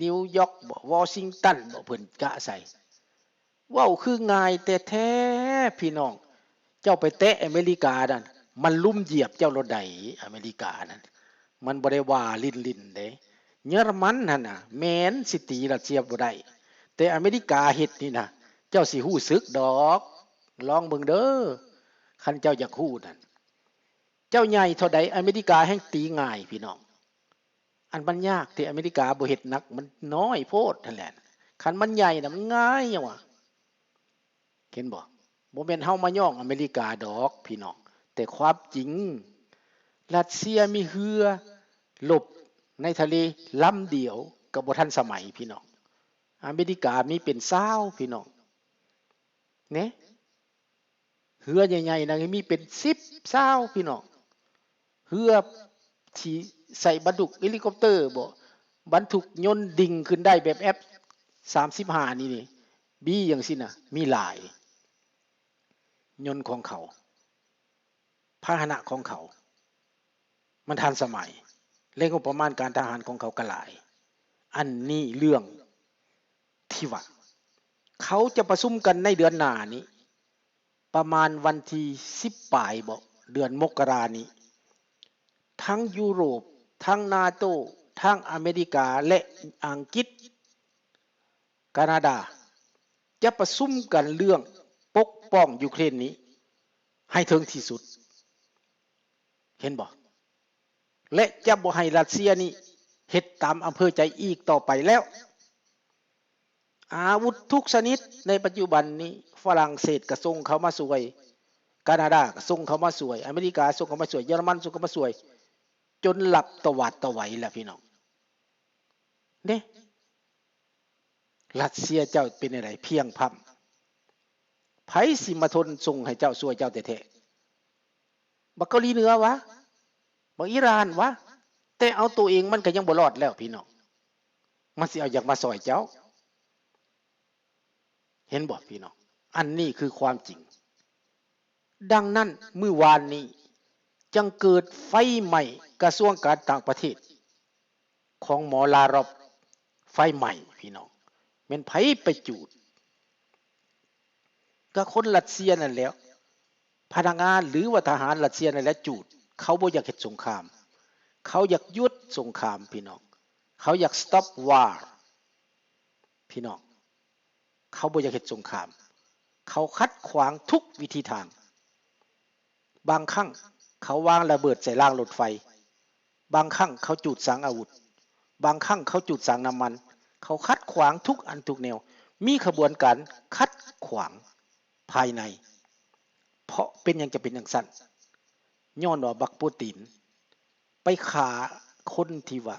นิวยอร์กบ่วอชิงตันบ่เพิ่นกะใส่เว้าคือง่ายแต่แท้พี่น้องเจ้าไปแตะอเมริกานั่นมันลุ่มเหยียบเจ้ารถใดอเมริกานั่นมันบ่ได้ว่าลิ้นๆเด้เยอรมันนั่นน่ะแม้นสิตีรัสเซียบ่ได้แต่อเมริกาเฮ็ดนี่นะเจ้าสิฮู้สึกดอกลองเบิ่งเด้อคันเจ้าอยากฮู้นั่นเจ้าใหญ่เท่าใดอเมริกาแห่งตีง่ายพี่น้องอันมันยากที่อเมริกาบ่เฮ็ดหนักมันน้อยโพดนั่นแหละคันมันใหญ่น่ะมันง่ายหยังวะเห็นบ่บ่แม่นเฮามาย่องอเมริกาดอกพี่น้องแต่ความจริงรัสเซียมีเรือลบในทะเลลำเดียวก็บ่ทันสมัยพี่น้องอเมริกามีเป็น20พี่น้องเนะเรือใหญ่ๆนะมีเป็น10 20พี่น้องเรือที่ใส่บรรทุกเฮลิคอปเตอร์บ่บรรทุกยนต์ดิ่งขึ้นได้แบบ F35นี่บีจังซี่น่ะมีหลายยนต์ของเขาพาหนะของเขามันทันสมัยและงบประมาณการทหารของเขาก็หลายอันนี้เรื่องที่ว่าเขาจะประชุมกันในเดือนหน้านี้ประมาณวันที่10ปลายบ่เดือนมกรานี้ทั้งยุโรปทั้งนาโตทั้งอเมริกาและอังกฤษแคนาดาจะประชุมกันเรื่องปกป้องยูเครนนี้ให้ถึงที่สุดเห็นบ่และจะบ่ให้รัสเซียนี่เฮ็ดตามอำเภอใจอีกต่อไปแล้วอาวุธทุกชนิดในปัจจุบันนี้ฝรั่งเศสก็ส่งเขามาช่วยแคนาดาก็ส่งเขามาช่วยอเมริกาส่งเขามาช่วยเยอรมันส่งเขามาช่วยจนหลับตวาดตะไหวแล้วพี่น้องเด้รัสเซียเจ้าเป็นอะไรเพียงพำไผสิมาทนส่งให้เจ้าช่วยเจ้าแท้ๆบักเกาหลีเหนือวะบักอิหร่านวะแต่เอาตัวเองมันก็ยังบ่รอดแล้วพี่น้องมันสิเอาอยากมาซอยเจ้าเห็นบ่พี่น้องอันนี้คือความจริงดังนั้นเมื่อวานนี้จังเกิดไฟใหม่กระทรวงการต่างประเทศของหมอลารอบไฟใหม่พี่น้องแม่นไผไปจูดก็คนรัสเซียนั่นแหล้วพนักงานหรือว่าทหารรัสเซียนั่นแหละจูดเขาบ่อยากเฮ็ดสงครามเขาอยากหยุดสงครามพี่น้องเขาอยาก stop war พี่น้องเขาบ่อยากเฮ็ดสงครามเขาคัดขวางทุกวิธีทางบางครั้งเขาวางระเบิดใส่รางรถไฟบางครั้งเขาจุดสังอาวุธบางครั้งเขาจุดสังน้ำมันเขาคัดขวางทุกอันทุกแนวมีขบวนการคัดขวางภายในเพราะเป็นอย่างจะเป็นอย่างสั้นย้อนว่าบักปูตินไปฆ่าคนที่ว่า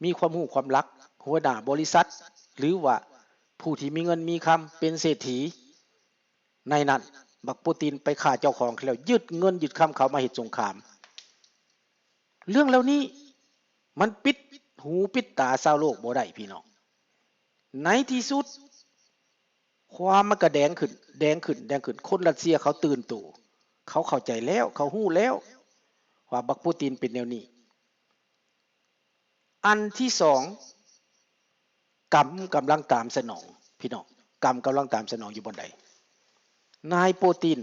มีความรู้ความรักหัวหน้าบริษัทหรือว่าผู้ที่มีเงินมีคำเป็นเศรษฐีในนั้นบักปูตินไปฆ่าเจ้าของแล้วยึดเงินยึดคำเขามาเฮ็ดสงครามเรื่องเหล่านี้มันปิดหูปิดตาชาวโลกบ่ได้พี่น้องในที่สุดความมันก็แดงขึ้นแดงขึ้นแดงขึ้นคนรัสเซียเขาตื่นตัวเขาเข้าใจแล้วเขาฮู้แล้วว่าบักปูตินเป็นแนวนี้อันที่สองกรรมกำลังตามสนองพี่น้องกรรมกำลังตามสนองอยู่บนใดนายโปติน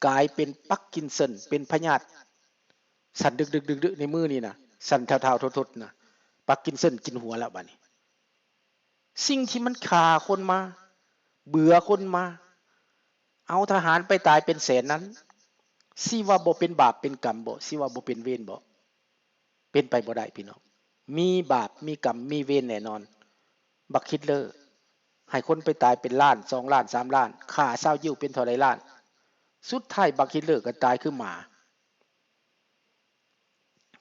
กลายเป็นปักกินสันเป็นพยาธิสั่นดึกๆๆในมือนี่นะสั่นเท่าๆทดๆนะปักกินสันกินหัวแล้วบัดนี้สิ่งที่มันฆ่าคนมาเบื่อคนมาเอาทหารไปตายเป็นแสนนั้นสิว่าบ่เป็นบาปเป็นกรรมบ่สิว่าบ่เป็นเวรบ่เป็นไปบ่ได้พี่น้องมีบาปมีกรรมมีเวรแน่นอนบักฮิตเลอร์ให้คนไปตายเป็นล้าน2ล้าน3ล้านฆ่าชาวยิวเป็นเท่าใดล้านสุดท้ายบักฮิตเลอร์ก็ตายคือหมา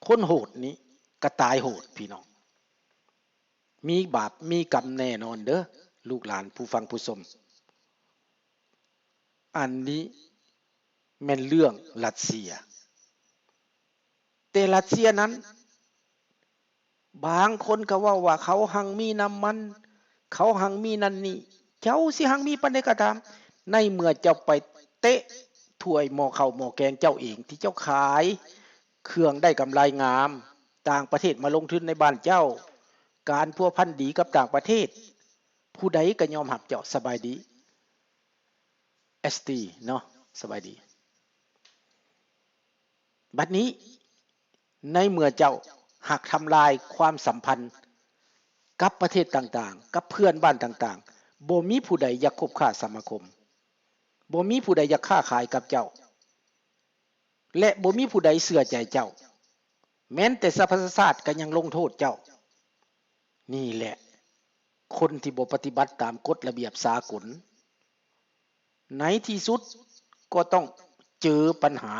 คนโหดนี้ก็ตายโหดพี่น้องมีบาปมีกรรมแน่นอนเด้อลูกหลานผู้ฟังผู้ชมอันนี้แม่นเรื่องรัสเซียแต่รัสเซียนั้นบางคนก็ว่าเขาหังมีน้ำมันเขาหังมีนั่นนี่เจ้าสิหังมีปานใดก็ตามในเมื่อเจ้าไปเตะถ้วยหม้อข้าวหม้อแกงเจ้าเองที่เจ้าขายเครื่องได้กำไรงามต่างประเทศมาลงทุนในบ้านเจ้า การพัวพันดีกับต่างประเทศผู้ใดก็ยอมรับเจ้าสบายดีST เนาะสบายดีบัดนี้ในเมื่อเจ้าหักทำลายความสัมพันธ์กับประเทศต่างๆกับเพื่อนบ้านต่างๆบ่มีผู้ใดอยากคบค้าสมาคมบ่มีผู้ใดอยากค้าขายกับเจ้าและบ่มีผู้ใดเชื่อใจเจ้าแม้แต่สหประชาชาติก็ยังลงโทษเจ้านี่แหละคนที่บ่ปฏิบัติตามกฎระเบียบสากลในที่สุดก็ต้องเจอปัญหา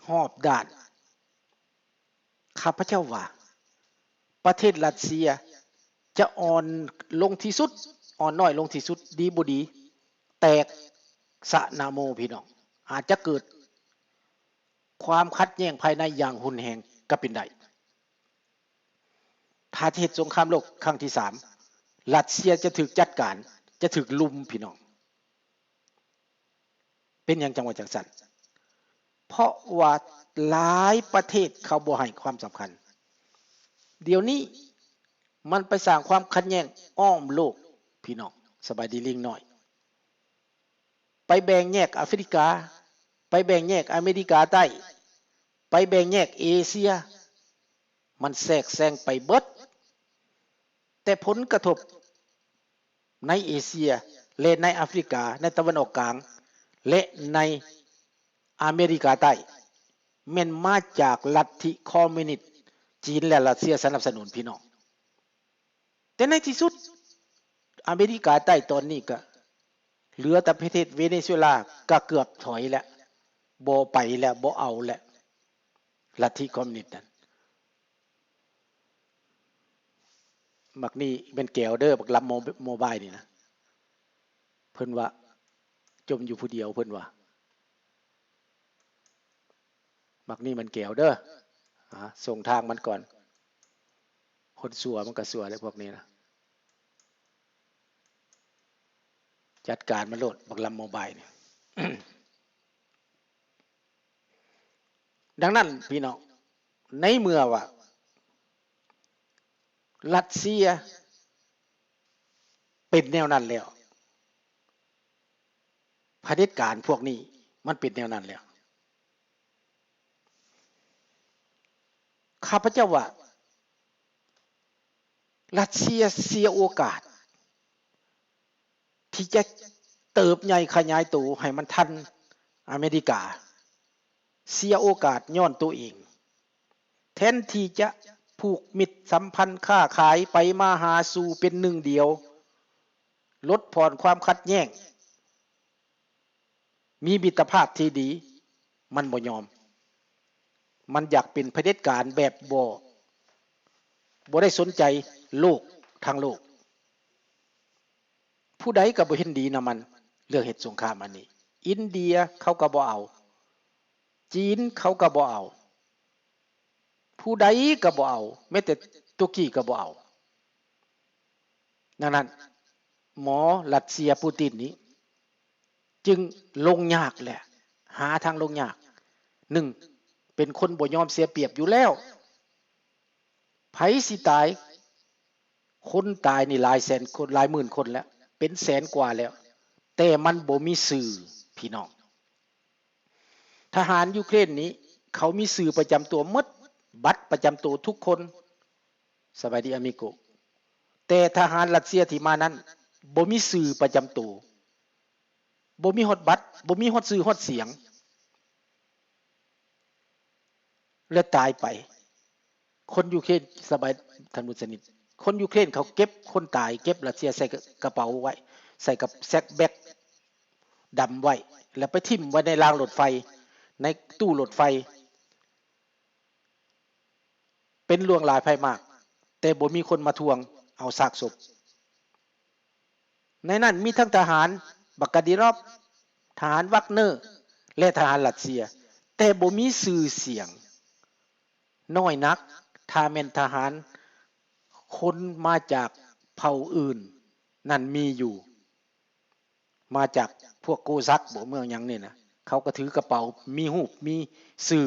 รอบด้านข้าพเจ้าว่าประเทศรัสเซียจะอ่อนลงที่สุดอ่อนน้อยลงที่สุดดีบ่ดีแตกสะนาโมพี่น้องอาจจะเกิดความขัดแย้งภายในอย่างหุนแหงก็เป็นได้ถ้าเหตุสงครามโลกครั้งที่3รัสเซียจะถูกจัดการจะถูกลุมพี่น้องเป็นอย่างจังหวัดจังสันเพราะว่าหลายประเทศเขาบ่ให้ความสำคัญเดี๋ยวนี้มันไปสร้างความขัดแย้งอ้อมโลกพี่น้องสบายดีลิงน้อยไปแบ่งแยกแอฟริกาไปแบ่งแยกอเมริกาใต้ไปแบ่งแยกเอเชียมันแทรกแซงไปเบิดแต่ผลกระทบในเอเชียและในแอฟริกาในตะวันออกกลางและในอเมริกาใต้แม่นมาจากลัทธิคอมมิวนิสต์จีนและรัสเซียสนับสนุนพี่น้องแต่ในที่สุดอเมริกาใต้ตอนนี้ก็เหลือแต่ประเทศเวเนซุเอลาก็เกือบถอยแล้วบ่ไปแล้วบ่เอาแล้วลัทธิคอมมิวนิสต์นั้นมักนี่เป็นแก้วเด้อบักลำโมบายนี่นะเพิ่นว่าจมอยู่ผู้เดียวเพิ่นว่ามักนี่มันแก้วเด้อส่งทางมันก่อนคนสัวมันก็สัวเลยพวกนี้นะจัดการมันโลดบักลำโมบายนี่ ดังนั้นพี่น้องในเมื่อว่ารัสเซียเป็นแนวนั้นแล้วเผด็จการพวกนี้มันเป็นแนวนั้นแล้วข้าพเจ้าว่ารัสเซียเสียโอกาสที่จะเติบใหญ่ขยายตัวให้มันทันอเมริกาเสียโอกาสย้อนตัวเองแทนที่จะผูกมิตรสัมพันธ์ค้าขายไปมาหาสู่เป็นหนึ่งเดียวลดผ่อนความขัดแย้งมีมิตรภาพที่ดีมันบ่ยอมมันอยากเป็นเผด็จการแบบบ่ได้สนใจโลกทางโลกผู้ใดก็บ่เห็นดีนำมันเรื่องเหตุสงครามอันนี้อินเดียเขาก็บ่เอาจีนเขาก็บ่เอาผู้ใดก็บ่เอาแม้แต่ตุรกีก็บ่เอาดังนั้นหมอรัสเซียปูตินนี้จึงลงยากแหละหาทางลงยาก1เป็นคนบ่ยอมเสียเปรียบอยู่แล้วไผสิตายคนตายนี่หลายแสนคนหลายหมื่นคนแล้วเป็นแสนกว่าแล้วแต่มันบ่มีสื่อพี่น้องทหารยูเครนนี้เขามีสื่อประจำตัวหมดบัตรประจำตัวทุกคนสบายดีอามิโกแต่ทหารรัสเซียที่มานั้นบ่มีสื่อประจำตัวบ่มีฮอดบัตรบ่มีฮอดสื่อฮอดเสียงและตายไปคนยูเครนสบายท่านผู้ชมคนยูเครนเขาเก็บคนตายเก็บรัสเซียใส่กระเป๋าไว้ใส่กับแซกแบกดำไว้แล้วไปทิ่มไว้ในรางรถไฟในตู้รถไฟเป็นลวงลายภัยมากแต่บ่มีคนมาทวงเอาซากศพในนั้นมีทั้งทหารบักกาดิรอบทหารวักเนอร์และทหารรัสเซียแต่บ่มีชื่อเสียงน้อยนักถ้าแม่นทหารคนมาจากเผ่าอื่นนั่นมีอยู่มาจากพวกโกซักบ่เมืองหยังนี่นะเขาก็ถือกระเป๋ามีรูปมีชื่อ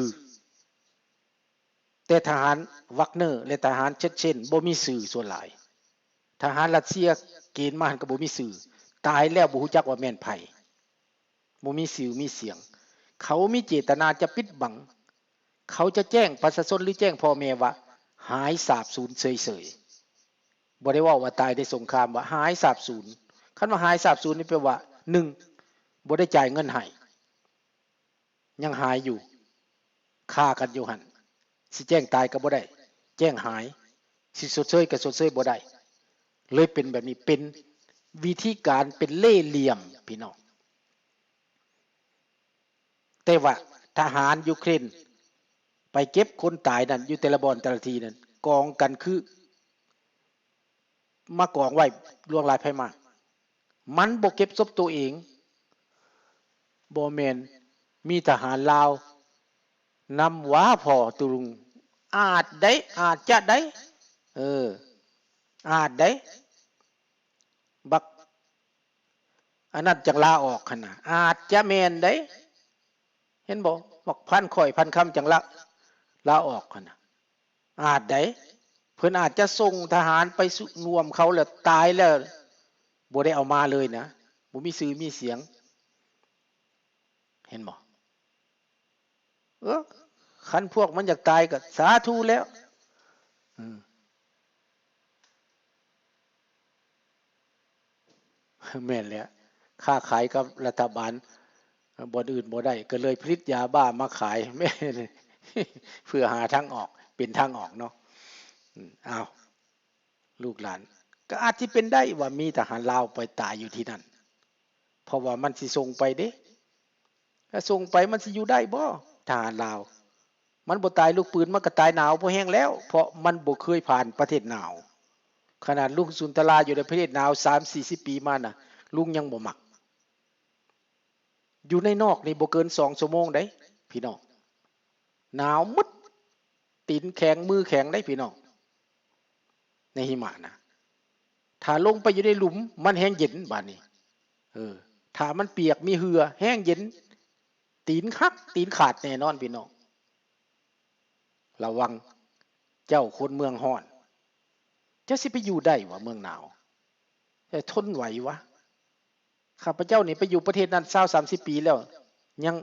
แต่ทหารวักเนอร์และทหารเชเชนบ่มีสื่อส่วนหลายทหารรัสเซียเกณฑ์มาหันก็บ่มีสื่อตายแล้วบ่ฮู้จักว่าแม่นไผบ่มีสื่อมีเสียงเขามีเจตนาจะปิดบังเขาจะแจ้งประชาชนหรือแจ้งพ่อแม่ว่าหายสาบสูญเฉยๆบ่ได้เว้าว่าตายในสงครามว่าหายสาบสูญคันว่าหายสาบสูญนี่แปลว่า1บ่ได้จ่ายเงินให้ยังหายอยู่ฆ่ากันอยู่หั่นสิแจ้งตายก็บ่ได้แจ้งหายสิชดเชยก็ชดเชยบ่ได้เลยเป็นแบบนี้เป็นวิธีการเป็นเล่ห์เหลี่ยมพี่น้องแต่ว่าทหารยูเครนไปเก็บคนตายนั่นอยู่แต่ละบ่อนแต่ละทีนั่นกองกันคือมากองไว้ล่วงหลายภัยมากมันบ่เก็บศพตัวเองบ่แม่นมีทหารลาวนำว้าพ่อตุรุงอาจได้อาจจะได้อาจได้บักอันนั้นจังลาออกหั่นน่ะอาจจะแม่นได้เห็นบ่บักพันข่อยพันคำจังลาออกหั่นน่ะอาจได้เพิ่นอาจจะส่งทหารไปรวมเขาแล้วตายแล้วบ่ได้เอามาเลยนะบ่มีชื่อมีเสียงเห็นบ่คันพวกมันอยากตายก็สาธุแล้วแม่นแล้วค้าขายกับรัฐบาลบ่อื่นบ่ได้ก็เลยผลิตยาบ้ามาขายแม่นเพื่อหาทางออกเป็นทางออกเนาะอ้าวลูกหลานก็อาจสิเป็นได้ว่ามีทหารลาวไปตายอยู่ที่นั่นเพราะว่ามันสิส่งไปเด้ถ้าส่งไปมันสิอยู่ได้บ่ทหารลาวมันบ่ตายลูกปืนมันก็ตายหนาวพอแห้งแล้วเพราะมันบ่เคยผ่านประเทศหนาวขนาดลุงสุนทราอยู่ในประเทศหนาว 3-40 ปีมาน่ะลุงยังบ่มักอยู่ในนอกนี่บ่เกิน2ชั่วโมงได้พี่น้องหนาวมึดตีนแข็งมือแข็งได้พี่น้องในหิมะนะถ้าลงไปอยู่ในหลุมมันแห้งเย็นบาดนี้ถ้ามันเปียกมีเหือแห้งเย็นตีนคักตีนขาดแน่นอนพี่น้องระวังเจ้าคนเมืองฮ้อนจะสิไปอยู่ได้วะเมืองหนาวจะทนไหววะข้าพเจ้านี่ไปอยู่ประเทศนั้น20-30 ปีแล้วยัง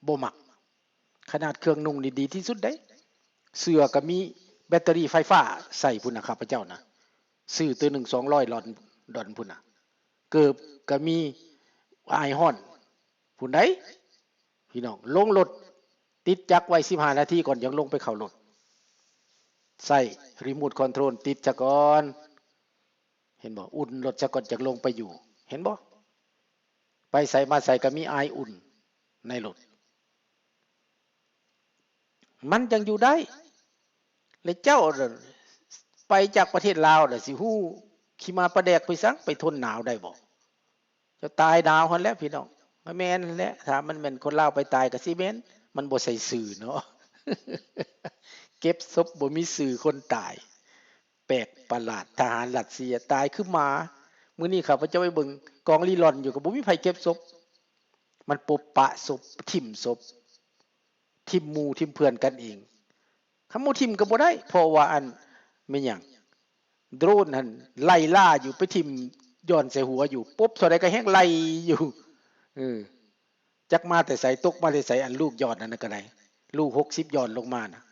บ่มักขนาดเครื่องนุ่งนี่ดีที่สุดได้เสื้อก็มีแบตเตอรี่ไฟฟ้าใส่พุ่นน่ะข้าพเจ้านะซื้อตัวหนึ่ง200ดอนพุ่นน่ะเกิบก็มีอายฮ้อนพุ่นใดพี่น้องลงรถติดจักรไว้15 นาทีก่อนยังลงไปเข้ารถใส่รีโมทคอนโทรลติดจักก่อนเห็นบ่อุ่นรถจักก่อนจักลงไปอยู่เห็นบ่ไปใส่มาใส่ก็มีอายอุ่นในรถมันยังอยู่ได้แล้วเจ้าไปจากประเทศลาวน่ะสิฮู้ขี่มาประแดกไปซังไปทนหนาวได้บ่จะตายหนาวหั่นแหละพี่น้องแม่นนั่นแหละถ้ามันแม่นคนลาวไปตายก็สิแม่นมันบ่ใส่สื่อเนาะ เก็บศพบ่มีสื่อคนตายแปลกประหลาดทหารรัสเซียตายคือหมามื้อนี้ข้าพเจ้าไปเบิ่งกองลีลอนอยู่ก็บ่มีไผเก็บศพมันปบปะศพทิ่มศพทิ่มหมู่ทิ่มเพื่อนกันเองคำว่าทิ่มก็บ่ได้เพราะว่าอันแม่นหยังโดรนหั่นไล่ล่าอยู่ไปทิ่มย้อนใส่หัวอยู่ปุ๊บเท่าใดก็แฮงไล่อยู่จักมาแต่ไสตกมาแต่ไสอันลูกยอดนั่นก็ได้ลูก60ย้อนลงมาน่ะ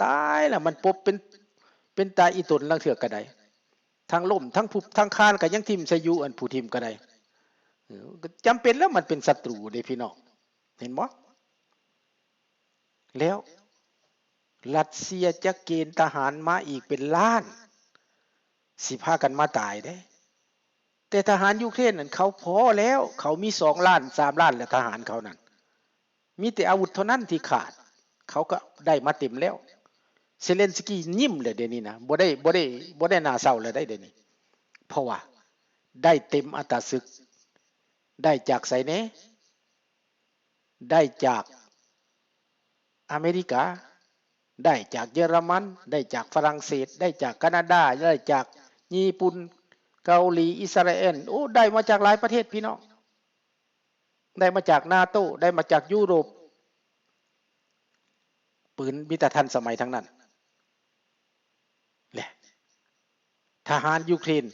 ตายแล้วมันปบเป็นตายอีตนลังเถือกก็ได้ทั้งล่มทั้งผุบทั้งคานก็ยังทิ่มใส่อยู่อันผู้ทิ่มก็ได้จำเป็นแล้วมันเป็นศัตรูเด้พี่น้องเห็นบ่แล้วรัสเซียจะเกณฑ์ทหารมาอีกเป็นล้านสิพากันมาตายเด้แต่ทหารยูเครนนั่นเขาพอแล้วเขามี2ล้าน3ล้านแล้วทหารเขานั่นมีแต่อาวุธเท่านั้นที่ขาดเขาก็ได้มาเต็มแล้วเซเลนสกี้ยิ้มเลยเดี๋ยวนี้นะบ่ได้น่าเศร้าเลยได้เดี๋ยวนี้เพราะว่าได้เต็มอัตราศึกได้จากไสแหนได้จากอเมริกาได้จากเยอรมันได้จากฝรั่งเศสได้จากแคนาดาได้จากญี่ปุ่นเกาหลีอิสราเอลโอ้ได้มาจากหลายประเทศพี่น้องได้มาจากนาโต้ได้มาจากยุโรปปืนมีแต่ทันสมัยทั้งนั้น ทหารยูเครน